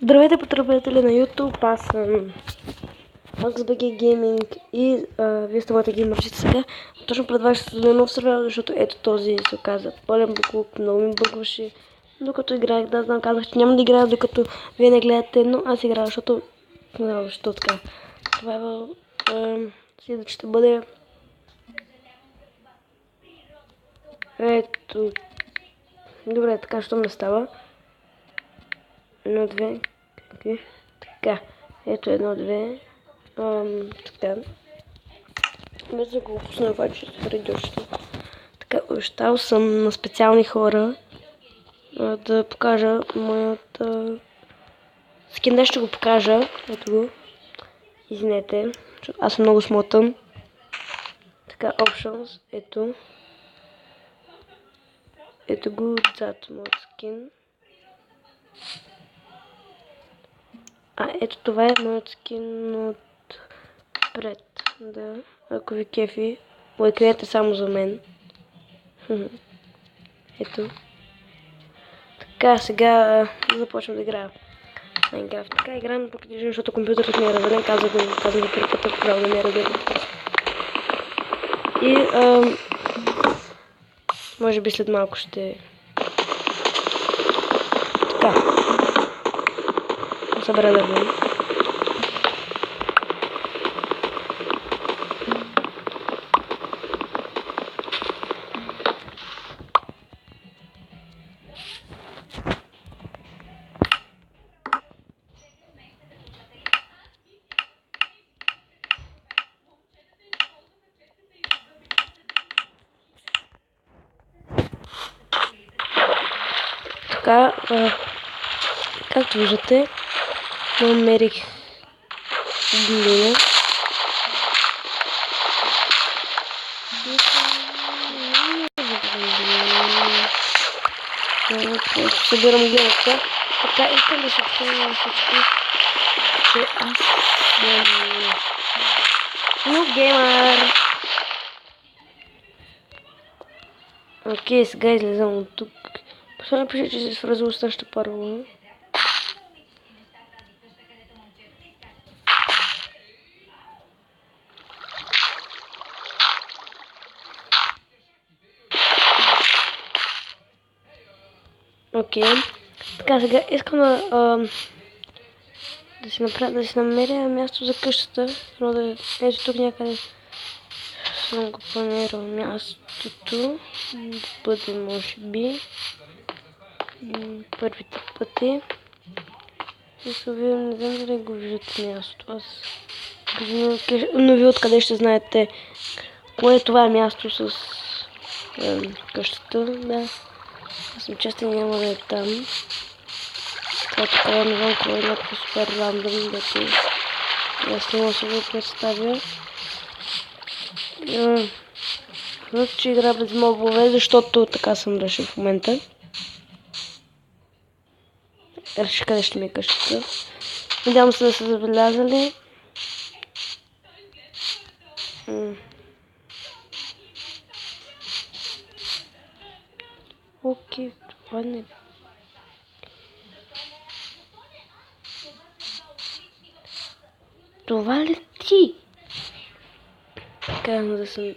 Здравейте, потребители на YouTube, аз съм MaxBG Gaming и вие сте моята геймърчица сега. Точно пред вас ще се нов сервер, защото ето този се оказа пълен буклук, много ми бъгваше. Докато играех, да знам, казах, че няма да играя, докато вие не гледате, но аз играя, защото не знам защо така. Това си ще бъде ето. Добре, така, що не става. Едно, две. Okay. Така, ето едно, две. Така. Без да го пусна, обаче преди още. Така, оставил съм на специални хора да покажа моята скин. Днес ще го покажа. Ето го. Извинете, аз съм много смотан. Така, options, ето. Ето го отзад моят скин. Ето това е моят скин от пред. Да, ако ви кефи, лайкнете само за мен. Ето. Така, сега започвам да играя Minecraft. Така играем по притежение, защото компютърът ми е развален. Казах го преди пътя, правда ми е развален. И може би след малко ще... Така. Събера да бъде. Така, както виждате, намерих глина. Събирам глината. Така, искам да се обсъдя на всички, че аз съм нуб геймър. Окей, сега излезам от тук. Последно пише, че се свързал с нашата парола. Окей. Така, сега искам да си намеря място за къщата. Ето тук някъде съм го планирал мястото. Да бъде, може би, първите пъти. И се увидим, не знам дали го виждате мястото. Но ви откъде ще знаете кое е това място с къщата. Да. Аз съм честен, няма да е там. Това така не знам кое е някакво супер рандом, дето аз не мога да се го представя. Значи, че игра без мобове, защото така съм решил в момента. Реших къде ще ми е къщата. Надявам се да са забелязали. Окей, това не... Това ли ти? Така, да съм...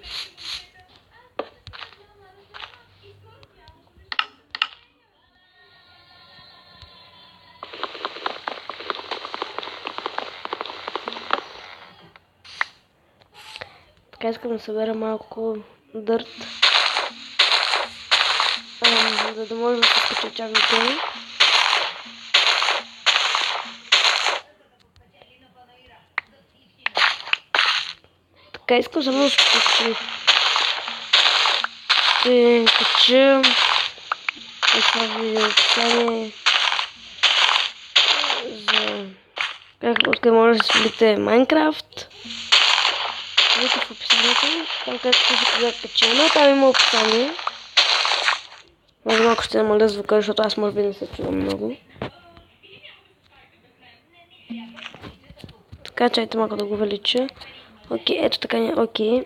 Така, искам да събера малко дърт, за да може да се скача чак до това. Така, искам само да се кача това видеоописание за откъде може да свалите Minecraft. Видите в описанието, там където се казва качено, там има описание. Може малко ще намаля звука, защото аз може би не се чувам много. Така, чайте малко да го увелича. Окей, ето така не. Окей.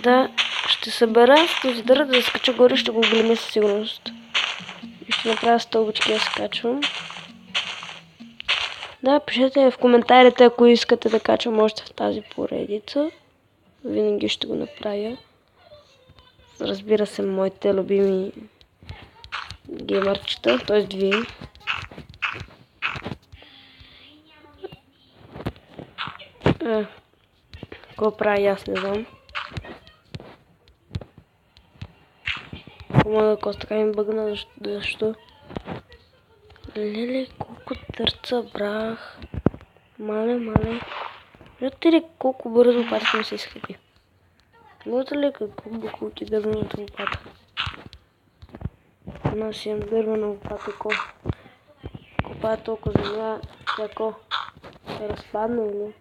Да, ще събера с този дърт да скача горе, ще го големя със сигурност. И ще Ще направя стълбички да се качвам. Да, пишете в коментарите, ако искате да качвам още в тази поредица. Винаги ще го направя. Разбира се, моите любими геймърчета, т.е. вие. Какво правя, аз не знам. Помага, ако така ми бъгна, защо? Леле, колко търца брах. Мале. Виждате ли колко бързо лопатата ми се изхъпи? Виждате ли какво букулки дървената лопата? Аз имам дървена лопата, копая толкова земя, ако се разпадне или...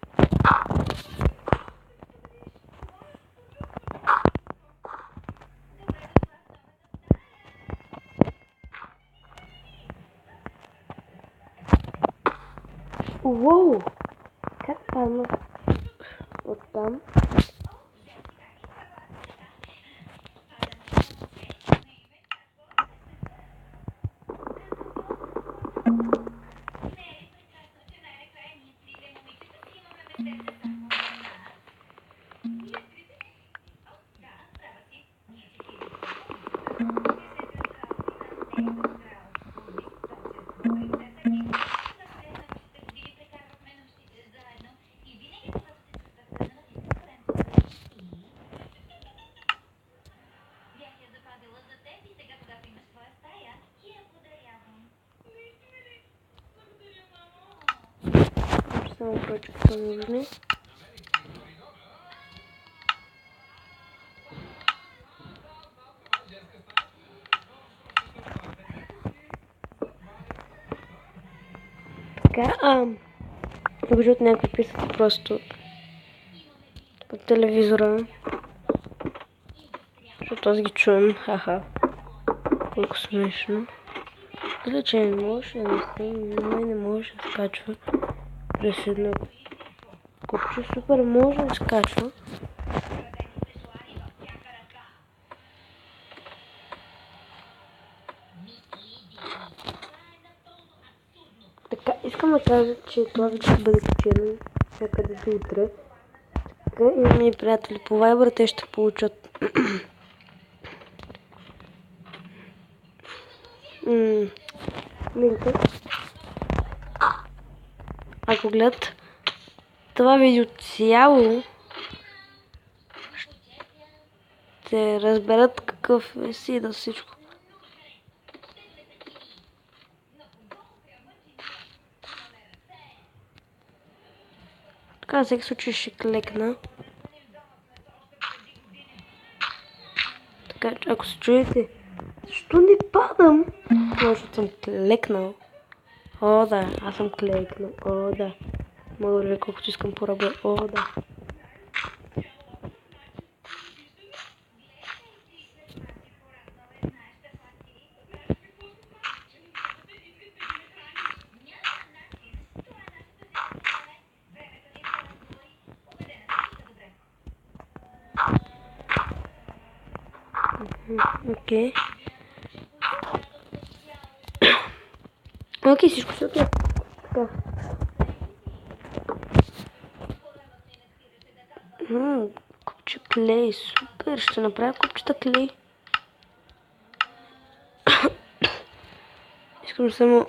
Уоу! Как падна оттам? Само прочки са нужни. Така, ако от някакви писат просто по телевизора, защото аз ги чувам, хаха, колко смешно. Мисля, че не може, не може да се качва през едно копче, супер може да се качва. Така, искам да кажа, че това видео ще бъде качено някъде до утре. Така, имам и приятели по Viber, те ще получат линка. Ако гледат това видео цяло, ще разберат какъв е сида всичко. Така, всеки случай ще клекна. Така, ако се чуете, защо не падам? Защото съм клекнал. О, да, аз съм клекнал. О, да. Мога да ви колкото искам по-рабо. О, да. Окей. Окей, всичко се окей. Така. Купче клей, супер. Ще направя купчета клей. Искам само...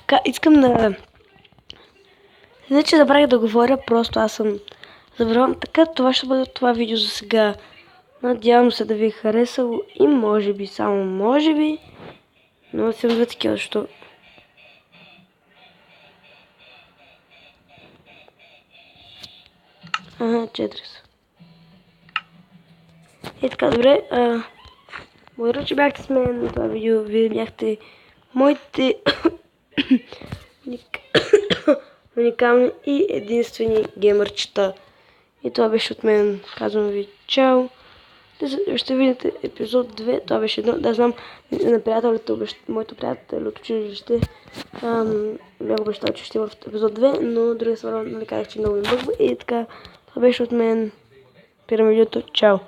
Така, искам да... Не, че забравих да говоря, просто аз съм забравям. Така, това ще бъде това видео за сега. Надявам се да ви е харесало и може би, само може би, но съм за такива, защо... Ага, 4 са. И така, добре. Благодаря, че бяхте с мен на това видео. Вие бяхте моите уникални и единствени геймърчета. И това беше от мен. Казвам ви чао. Ще видите епизод 2. Това беше едно. Да, знам, на приятелите, моето приятел от училище бях обещал, че ще има в епизод 2, но другия сварвам, нали казах, че много ми бъгва. И така, това беше от мен. Спирам видеото. Чао.